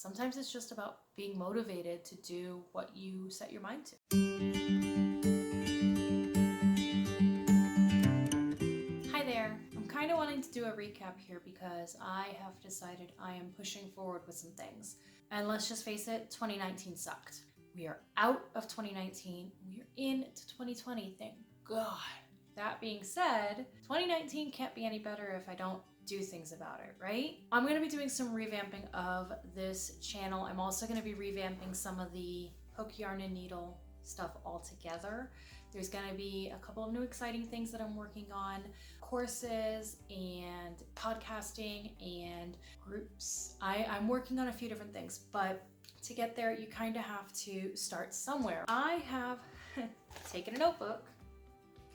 Sometimes it's just about being motivated to do what you set your mind to. Hi there. I'm kind of wanting to do a recap here because I have decided I am pushing forward with some things. And let's just face it, 2019 sucked. We are out of 2019. We are into 2020, thank God. That being said, 2019 can't be any better if I don't do things about it, right? I'm going to be doing some revamping of this channel. I'm also going to be revamping some of the hook, yarn, and needle stuff altogether. There's going to be a couple of new exciting things that I'm working on, courses and podcasting and groups. I'm working on a few different things, but to get there, you kind of have to start somewhere. I have taken a notebook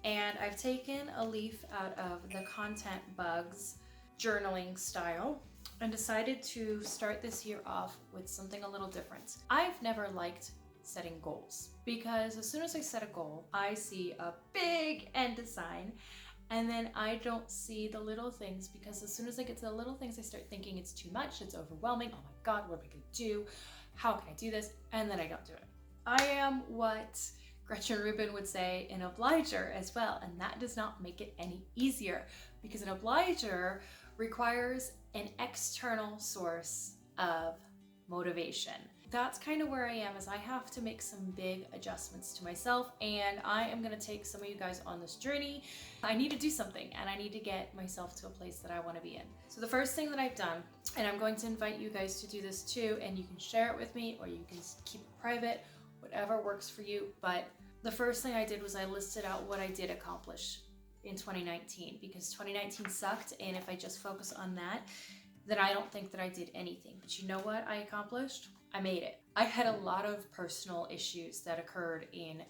and I've taken a leaf out of the Content Bugs journaling style and decided to start this year off with something a little different. I've never liked setting goals because as soon as I set a goal, I see a big end sign and then I don't see the little things, because as soon as I get to the little things, I start thinking it's too much, it's overwhelming. Oh my God, what am I gonna do? How can I do this? And then I don't do it. I am what Gretchen Rubin would say, an obliger as well, and that does not make it any easier because an obliger requires an external source of motivation. That's kind of where I am, is I have to make some big adjustments to myself, and I am going to take some of you guys on this journey. I need to do something, and I need to get myself to a place that I want to be in. So the first thing that I've done, and I'm going to invite you guys to do this too, and you can share it with me or you can keep it private, whatever works for you. But the first thing I did was I listed out what I did accomplish in 2019, because 2019 sucked, and if I just focus on that, then I don't think that I did anything. But you know what I accomplished? I made it. I had a lot of personal issues that occurred in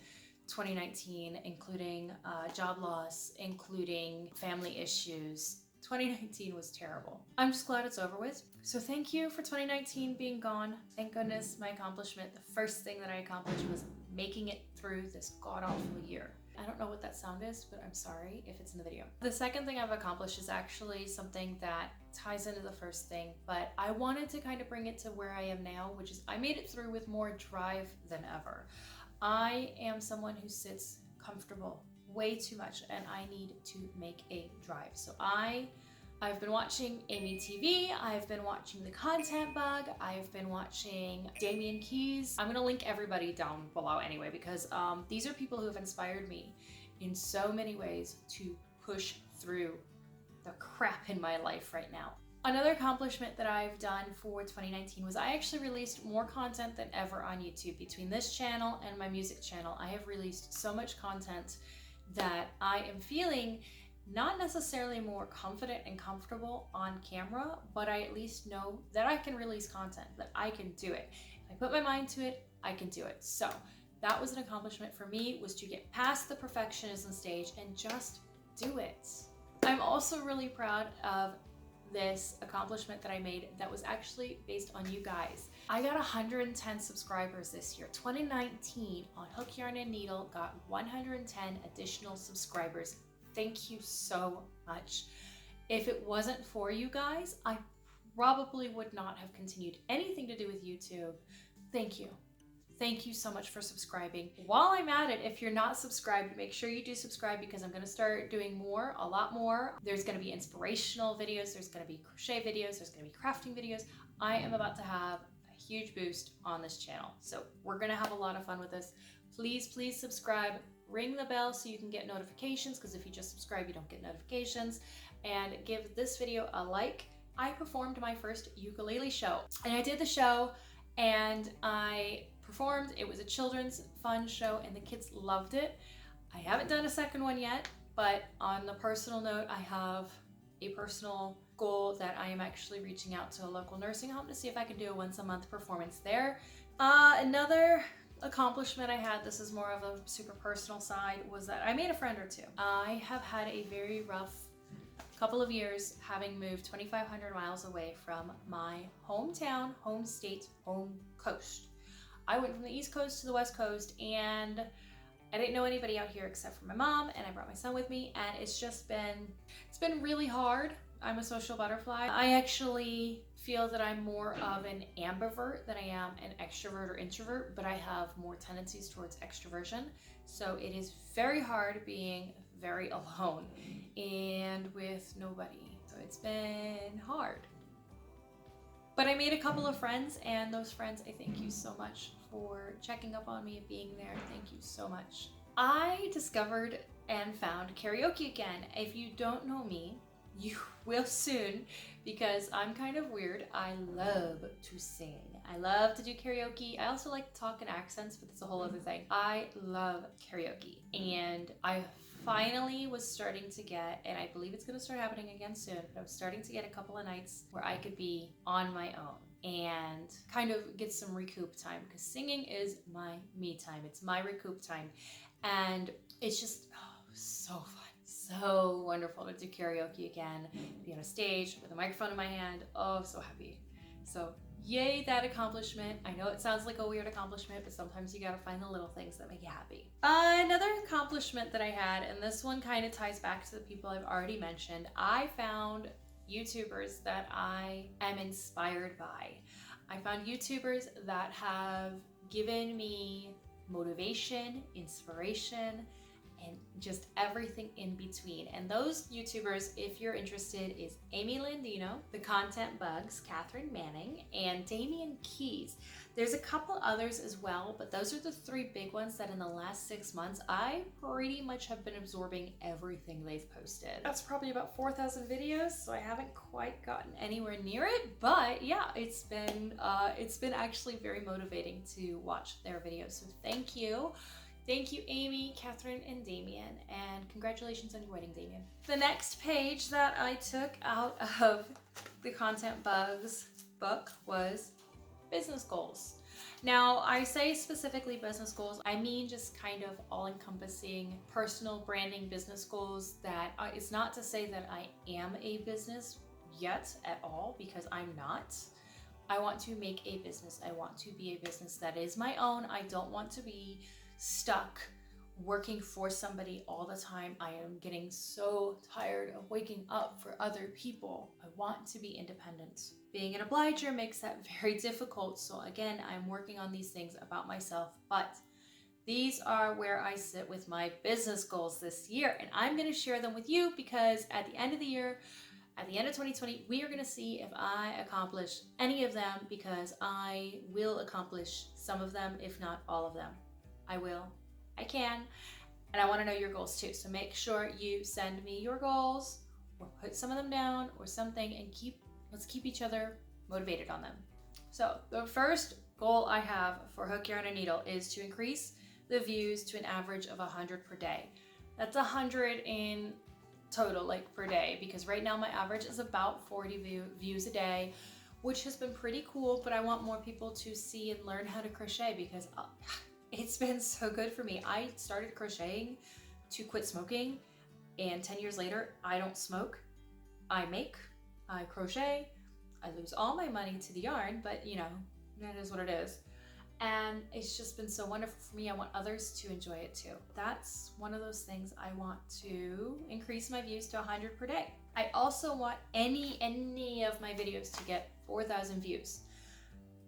2019, including job loss, including family issues. 2019 was terrible. I'm just glad it's over with. So thank you for 2019 being gone. Thank goodness my accomplishment, the first thing that I accomplished was making it through this god-awful year. I don't know what that sound is, but I'm sorry if it's in the video. The second thing I've accomplished is actually something that ties into the first thing, but I wanted to kind of bring it to where I am now, which is I made it through with more drive than ever. I am someone who sits comfortable way too much, and I need to make a drive. So I've been watching Amy TV, I've been watching The Content Bug, I've been watching Damian Keys. I'm gonna link everybody down below anyway, because these are people who have inspired me in so many ways to push through the crap in my life right now. Another accomplishment that I've done for 2019 was I actually released more content than ever on YouTube. Between this channel and my music channel, I have released so much content that I am feeling not necessarily more confident and comfortable on camera, but I at least know that I can release content, that I can do it. If I put my mind to it, I can do it. So that was an accomplishment for me, was to get past the perfectionism stage and just do it. I'm also really proud of this accomplishment that I made that was actually based on you guys. I got 110 subscribers this year. 2019 on Hook, Yarn, and Needle got 110 additional subscribers. Thank you so much. If it wasn't for you guys, I probably would not have continued anything to do with YouTube. Thank you. Thank you so much for subscribing. While I'm at it, if you're not subscribed, make sure you do subscribe, because I'm gonna start doing more, a lot more. There's gonna be inspirational videos, there's gonna be crochet videos, there's gonna be crafting videos. I am about to have a huge boost on this channel. So we're gonna have a lot of fun with this. Please, please subscribe. Ring the bell so you can get notifications, because if you just subscribe, you don't get notifications. And give this video a like. I performed my first ukulele show, and I did the show and I performed. It was a children's fun show and the kids loved it. I haven't done a second one yet, but on the personal note, I have a personal goal that I am actually reaching out to a local nursing home to see if I can do a once a month performance there. Another accomplishment I had, this is more of a super personal side, was that I made a friend or two. I have had a very rough couple of years, having moved 2,500 miles away from my hometown, home state, home coast. I went from the East Coast to the West Coast, and I didn't know anybody out here except for my mom, and I brought my son with me, and it's been really hard. I'm a social butterfly. I actually feel that I'm more of an ambivert than I am an extrovert or introvert, but I have more tendencies towards extroversion. So it is very hard being very alone and with nobody. So it's been hard. But I made a couple of friends, and those friends, I thank you so much for checking up on me and being there. Thank you so much. I discovered and found karaoke again. If you don't know me, you will soon, because I'm kind of weird. I love to sing. I love to do karaoke. I also like to talk in accents, but that's a whole other thing. I love karaoke, and I finally was starting to get, and I believe it's going to start happening again soon, but I was starting to get a couple of nights where I could be on my own and kind of get some recoup time, because singing is my me time. It's my recoup time, and it's just so fun. So wonderful to do karaoke again, be on a stage with a microphone in my hand. Oh, so happy. So yay, that accomplishment. I know it sounds like a weird accomplishment, but sometimes you gotta find the little things that make you happy. Another accomplishment that I had, and this one kind of ties back to the people I've already mentioned, I found YouTubers that I am inspired by. I found YouTubers that have given me motivation, inspiration, and just everything in between. And those YouTubers, if you're interested, is Amy Landino, The Content Bugs, Catherine Manning, and Damian Keys. There's a couple others as well, but those are the three big ones that in the last 6 months, I pretty much have been absorbing everything they've posted. That's probably about 4,000 videos, so I haven't quite gotten anywhere near it, but yeah, it's been actually very motivating to watch their videos. So thank you. Thank you, Amy, Catherine, and Damien, and congratulations on your wedding, Damien. The next page that I took out of the Content Bugs book was business goals. Now, I say specifically business goals, I mean just kind of all-encompassing personal branding business goals that it's not to say that I am a business yet at all, because I'm not. I want to make a business. I want to be a business that is my own. I don't want to be stuck working for somebody all the time. I am getting so tired of waking up for other people. I want to be independent. Being an obliger makes that very difficult. So again, I'm working on these things about myself, but these are where I sit with my business goals this year. And I'm going to share them with you, because at the end of the year, at the end of 2020, we are going to see if I accomplish any of them, because I will accomplish some of them, if not all of them. I will, I can, and I want to know your goals too. So make sure you send me your goals, or put some of them down or something, and let's keep each other motivated on them. So the first goal I have for Hook, Yarn, and Needle is to increase the views to an average of 100 per day. That's 100 in total, like per day, because right now my average is about 40 views a day, which has been pretty cool, but I want more people to see and learn how to crochet, because it's been so good for me. I started crocheting to quit smoking, and 10 years later, I don't smoke. I make, I crochet, I lose all my money to the yarn, but you know, that is what it is. And it's just been so wonderful for me. I want others to enjoy it too. That's one of those things. I want to increase my views to 100 per day. I also want any of my videos to get 4,000 views.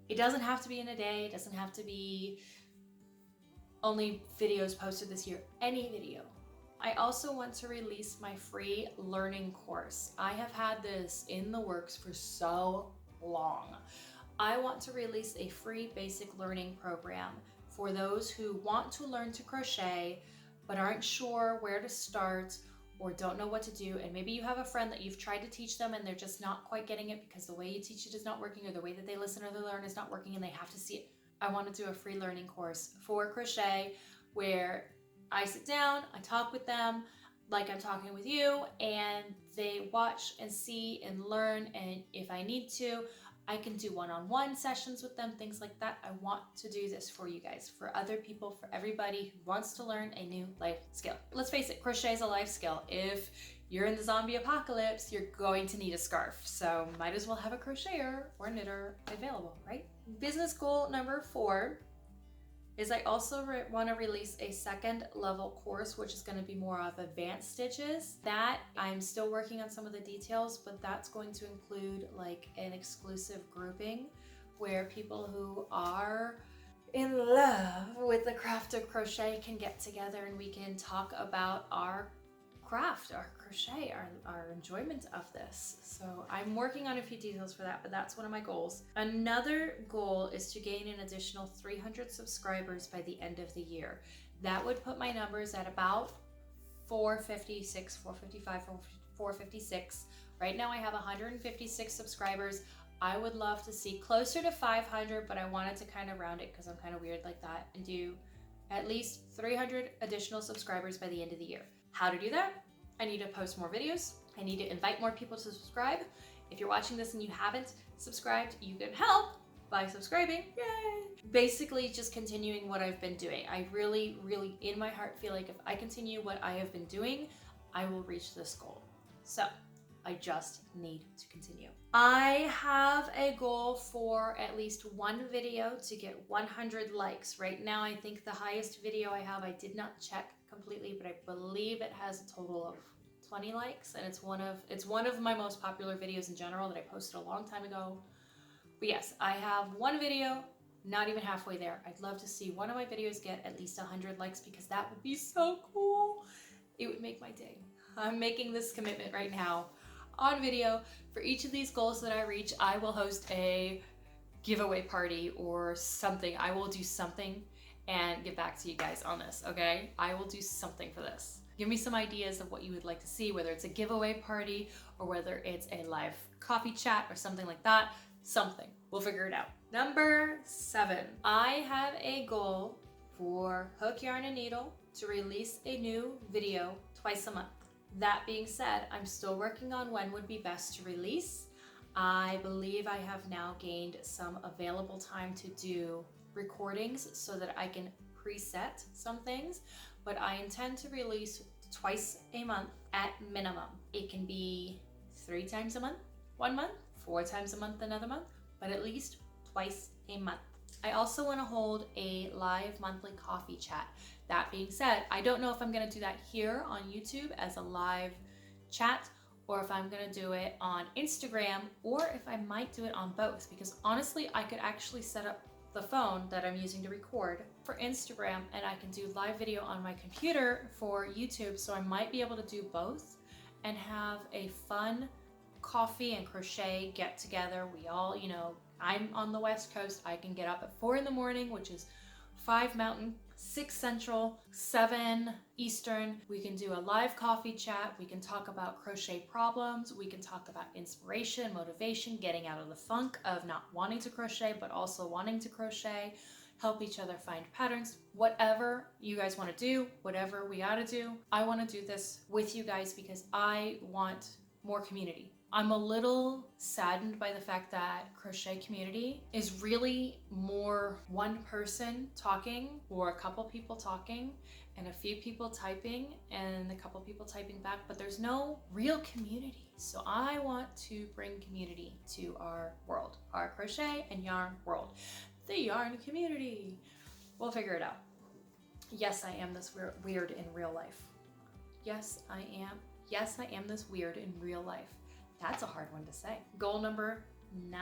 It doesn't have to be in a day. It doesn't have to be only videos posted this year, any video. I also want to release my free learning course. I have had this in the works for so long. I want to release a free basic learning program for those who want to learn to crochet but aren't sure where to start or don't know what to do. And maybe you have a friend that you've tried to teach them and they're just not quite getting it because the way you teach it is not working, or the way that they listen or they learn is not working, and they have to see it. I want to do a free learning course for crochet where I sit down, I talk with them like I'm talking with you, and they watch and see and learn, and if I need to, I can do one-on-one sessions with them, things like that. I want to do this for you guys, for other people, for everybody who wants to learn a new life skill. Let's face it, crochet is a life skill. If you're in the zombie apocalypse, you're going to need a scarf. So might as well have a crocheter or knitter available, right? Business goal number 4 is I also want to release a second level course, which is going to be more of advanced stitches. That I'm still working on some of the details, but that's going to include like an exclusive grouping where people who are in love with the craft of crochet can get together and we can talk about our craft, our crochet, our enjoyment of this. So I'm working on a few details for that, but that's one of my goals. Another goal is to gain an additional 300 subscribers by the end of the year. That would put my numbers at about 456, 455, 456. Right now I have 156 subscribers. I would love to see closer to 500, but I wanted to kind of round it because I'm kind of weird like that and do at least 300 additional subscribers by the end of the year. How to do that? I need to post more videos. I need to invite more people to subscribe. If you're watching this and you haven't subscribed, you can help by subscribing. Yay! Basically just continuing what I've been doing. I really, really in my heart feel like if I continue what I have been doing, I will reach this goal. So I just need to continue. I have a goal for at least one video to get 100 likes. Right now, I think the highest video I have, I did not check completely, but I believe it has a total of 20 likes, and it's one of my most popular videos in general that I posted a long time ago. But yes, I have one video, not even halfway there. I'd love to see one of my videos get at least 100 likes because that would be so cool. It would make my day. I'm making this commitment right now on video. For each of these goals that I reach, I will host a giveaway party or something. I will do something and get back to you guys on this, okay? I will do something for this. Give me some ideas of what you would like to see, whether it's a giveaway party or whether it's a live coffee chat or something like that. Something. We'll figure it out. Number 7. I have a goal for Hook, Yarn, and Needle to release a new video twice a month. That being said, I'm still working on when would be best to release. I believe I have now gained some available time to do recordings so that I can preset some things, but I intend to release twice a month at minimum. It can be 3 times a month, 1 month, 4 times a month, another month, but at least twice a month. I also want to hold a live monthly coffee chat. That being said, I don't know if I'm going to do that here on YouTube as a live chat or if I'm going to do it on Instagram or if I might do it on both, because honestly, I could actually set up the phone that I'm using to record for Instagram and I can do live video on my computer for YouTube. So I might be able to do both and have a fun coffee and crochet get together. We all, I'm on the West Coast. I can get up at 4 in the morning, which is 5 Mountain, 6 Central, 7 Eastern. We can do a live coffee chat. We can talk about crochet problems. We can talk about inspiration, motivation, getting out of the funk of not wanting to crochet, but also wanting to crochet, help each other find patterns, whatever you guys want to do, whatever we ought to do. I want to do this with you guys because I want more community. I'm a little saddened by the fact that crochet community is really more one person talking or a couple people talking and a few people typing and a couple people typing back, but there's no real community. So I want to bring community to our world, our crochet and yarn world, the yarn community. We'll figure it out. Yes, I am this weird in real life. Yes, I am. Yes, I am this weird in real life. That's a hard one to say. Goal number 9.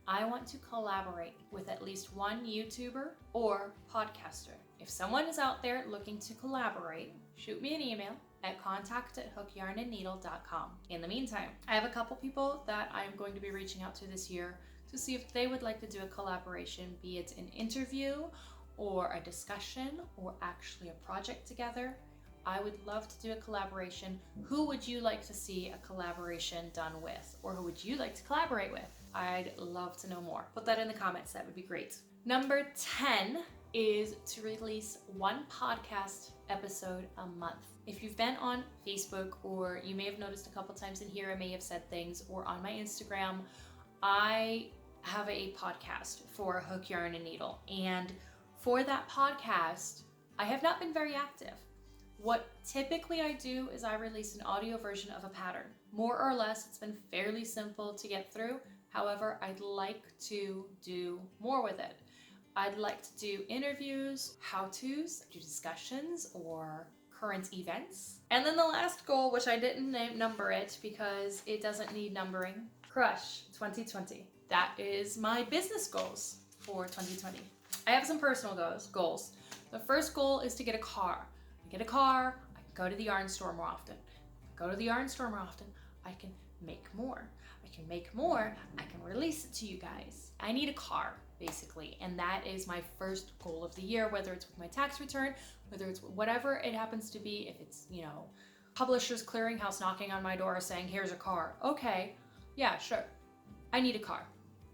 I want to collaborate with at least one YouTuber or podcaster. If someone is out there looking to collaborate, shoot me an email at contact@hookyarnandneedle.com. In the meantime, I have a couple people that I'm going to be reaching out to this year to see if they would like to do a collaboration, be it an interview or a discussion or actually a project together. I would love to do a collaboration. Who would you like to see a collaboration done with? Or who would you like to collaborate with? I'd love to know more. Put that in the comments, that would be great. Number 10 is to release one podcast episode a month. If you've been on Facebook, or you may have noticed a couple times in here, I may have said things, or on my Instagram, I have a podcast for Hook, Yarn, and Needle. And for that podcast, I have not been very active. What typically I do is I release an audio version of a pattern. More or less, it's been fairly simple to get through. However, I'd like to do more with it. I'd like to do interviews, how-tos, do discussions, or current events. And then the last goal, which I didn't number it because it doesn't need numbering, Crush 2020. That is my business goals for 2020. I have some personal goals. The first goal is to get a car. I get a car, I can go to the yarn store more often. I can make more. I can release it to you guys. I need a car, basically, and that is my first goal of the year, whether it's with my tax return, whether it's whatever it happens to be. If it's, Publishers Clearinghouse knocking on my door saying, here's a car. Okay, yeah, sure. I need a car.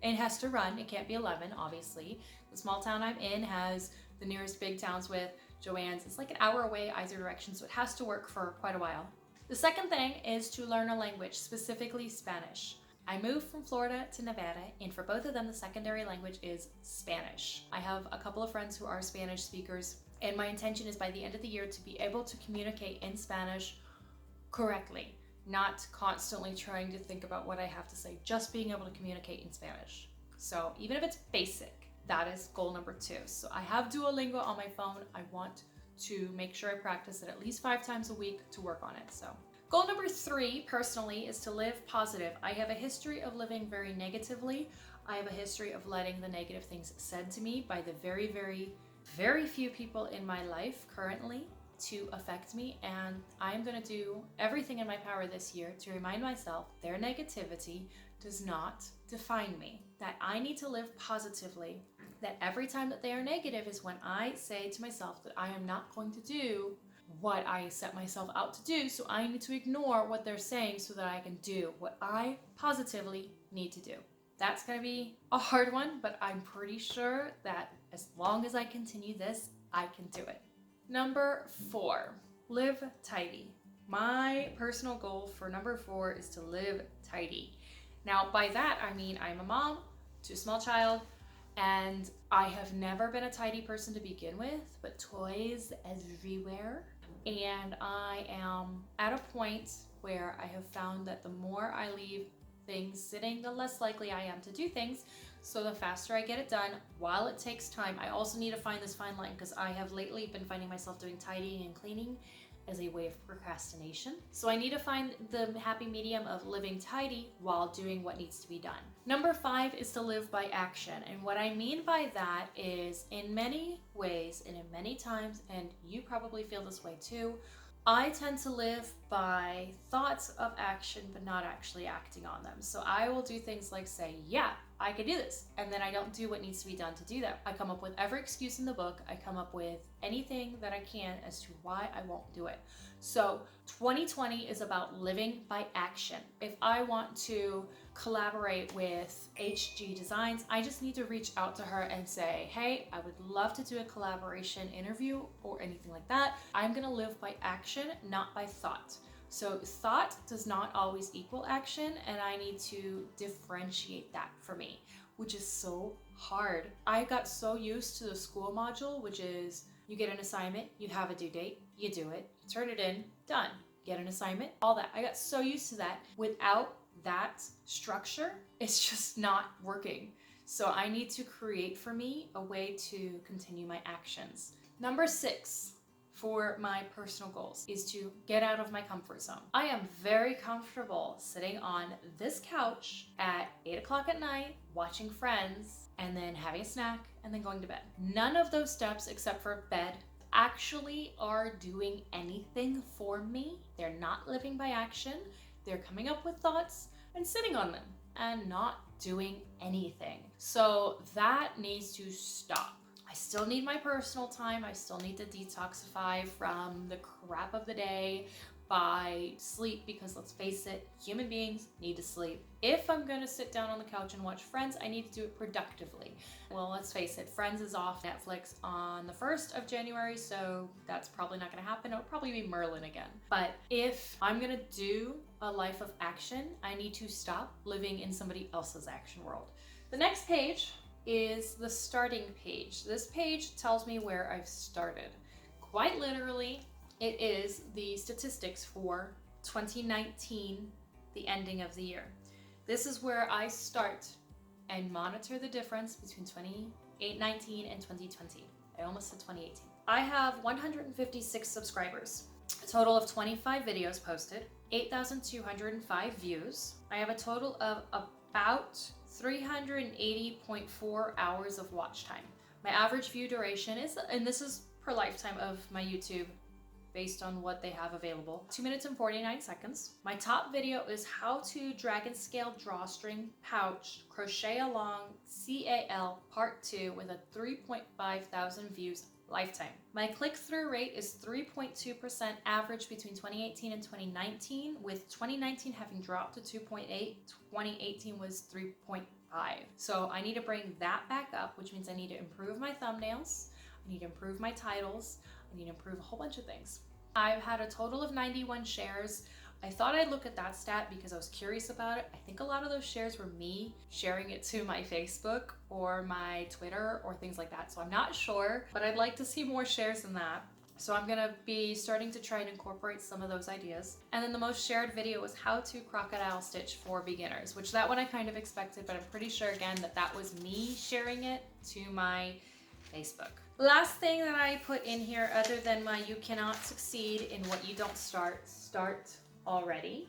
It has to run. It can't be 11, obviously. The small town I'm in has the nearest big towns with Joann's. It's like an hour away either direction, so it has to work for quite a while. The second thing is to learn a language, specifically Spanish. I moved from Florida to Nevada, and for both of them, the secondary language is Spanish. I have a couple of friends who are Spanish speakers, and my intention is by the end of the year to be able to communicate in Spanish correctly, not constantly trying to think about what I have to say, just being able to communicate in Spanish. So even if it's basic, that is goal number 2. So I have Duolingo on my phone. I want to make sure I practice it at least 5 times a week to work on it. So goal number 3, personally, is to live positive. I have a history of living very negatively. I have a history of letting the negative things said to me by the very, very, very few people in my life currently to affect me, and I'm going to do everything in my power this year to remind myself their negativity does not define me, that I need to live positively, that every time that they are negative is when I say to myself that I am not going to do what I set myself out to do, so I need to ignore what they're saying so that I can do what I positively need to do. That's going to be a hard one, but I'm pretty sure that as long as I continue this, I can do it. Number 4, live tidy. My personal goal for number 4 is to live tidy. Now, by that, I mean I'm a mom to a small child, and I have never been a tidy person to begin with, but toys everywhere. And I am at a point where I have found that the more I leave things sitting, the less likely I am to do things. So the faster I get it done, while it takes time. I also need to find this fine line because I have lately been finding myself doing tidying and cleaning as a way of procrastination. So I need to find the happy medium of living tidy while doing what needs to be done. Number 5 is to live by action. And what I mean by that is in many ways and in many times, and you probably feel this way too, I tend to live by thoughts of action, but not actually acting on them. So I will do things like say, yeah, I could do this. And then I don't do what needs to be done to do that. I come up with every excuse in the book. I come up with anything that I can as to why I won't do it. So 2020 is about living by action. If I want to collaborate with HG Designs, I just need to reach out to her and say, hey, I would love to do a collaboration interview or anything like that. I'm gonna live by action, not by thought. So thought does not always equal action, and I need to differentiate that for me, which is so hard. I got so used to the school module, which is you get an assignment, you have a due date, you do it, you turn it in, done. Get an assignment, all that. I got so used to that. Without that structure, it's just not working. So I need to create for me a way to continue my actions. Number 6 for my personal goals is to get out of my comfort zone. I am very comfortable sitting on this couch at 8 o'clock at night, watching Friends, and then having a snack, and then going to bed. None of those steps, except for bed, actually are doing anything for me. They're not living by action. They're coming up with thoughts and sitting on them and not doing anything. So that needs to stop. I still need my personal time. I still need to detoxify from the crap of the day by sleep, because let's face it, human beings need to sleep. If I'm gonna sit down on the couch and watch Friends, I need to do it productively. Well, let's face it, Friends is off Netflix on the 1st of January, so that's probably not gonna happen. It'll probably be Merlin again. But if I'm gonna do a life of action, I need to stop living in somebody else's action world. The next page is the starting page. This page tells me where I've started. Quite literally, it is the statistics for 2019, the ending of the year. This is where I start and monitor the difference between 2018 2019 and 2020. I almost said 2018. I have 156 subscribers, a total of 25 videos posted, 8,205 views. I have a total of about 380.4 hours of watch time. My average view duration is, and this is per lifetime of my YouTube, based on what they have available, 2 minutes and 49 seconds. My top video is how to drag and scale drawstring pouch crochet along CAL part 2 with a 3.5 thousand views lifetime. My click-through rate is 3.2% average between 2018 and 2019, with 2019 having dropped to 2.8, 2018 was 3.5. So I need to bring that back up, which means I need to improve my thumbnails, I need to improve my titles, I need to improve a whole bunch of things. I've had a total of 91 shares. I thought I'd look at that stat because I was curious about it. I think a lot of those shares were me sharing it to my Facebook or my Twitter or things like that. So I'm not sure, but I'd like to see more shares than that. So I'm gonna be starting to try and incorporate some of those ideas. And then the most shared video was how to crocodile stitch for beginners, which that one I kind of expected, but I'm pretty sure again that was me sharing it to my Facebook. Last thing that I put in here, other than my "you cannot succeed in what you don't start already."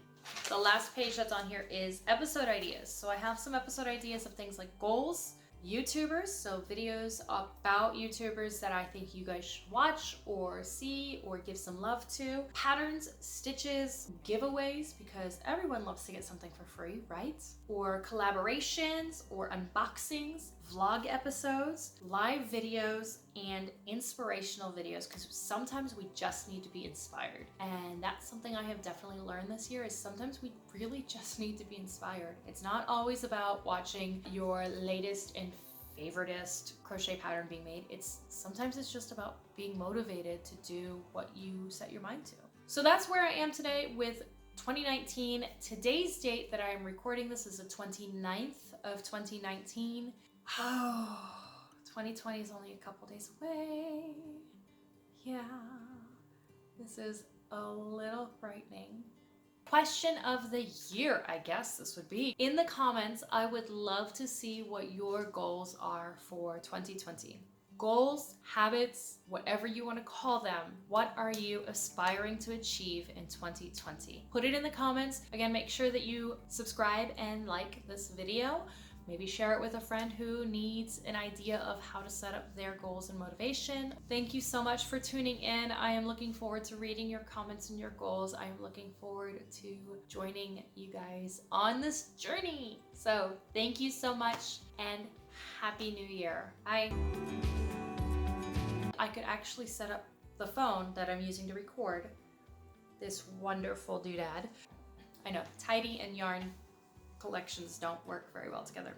The last page that's on here is episode ideas. So I have some episode ideas of things like goals, YouTubers, so videos about YouTubers that I think you guys should watch or see or give some love to. Patterns, stitches, giveaways, because everyone loves to get something for free, right? Or collaborations or unboxings, vlog episodes, live videos, and inspirational videos, because sometimes we just need to be inspired. And that's something I have definitely learned this year, is sometimes we really just need to be inspired. It's not always about watching your latest and favoritist crochet pattern being made. Sometimes it's just about being motivated to do what you set your mind to. So that's where I am today with 2019. Today's date that I am recording this is the 29th of 2019. Oh, 2020 is only a couple days away. Yeah, this is a little frightening. Question of the year, I guess this would be. In the comments, I would love to see what your goals are for 2020. Goals, habits, whatever you want to call them. What are you aspiring to achieve in 2020? Put it in the comments. Again, make sure that you subscribe and like this video. Maybe share it with a friend who needs an idea of how to set up their goals and motivation. Thank you so much for tuning in. I am looking forward to reading your comments and your goals. I am looking forward to joining you guys on this journey. So thank you so much and Happy New Year. Bye. I could actually set up the phone that I'm using to record this wonderful doodad. I know, tidy and yarn collections don't work very well together.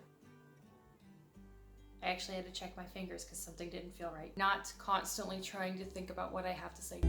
I actually had to check my fingers because something didn't feel right. Not constantly trying to think about what I have to say.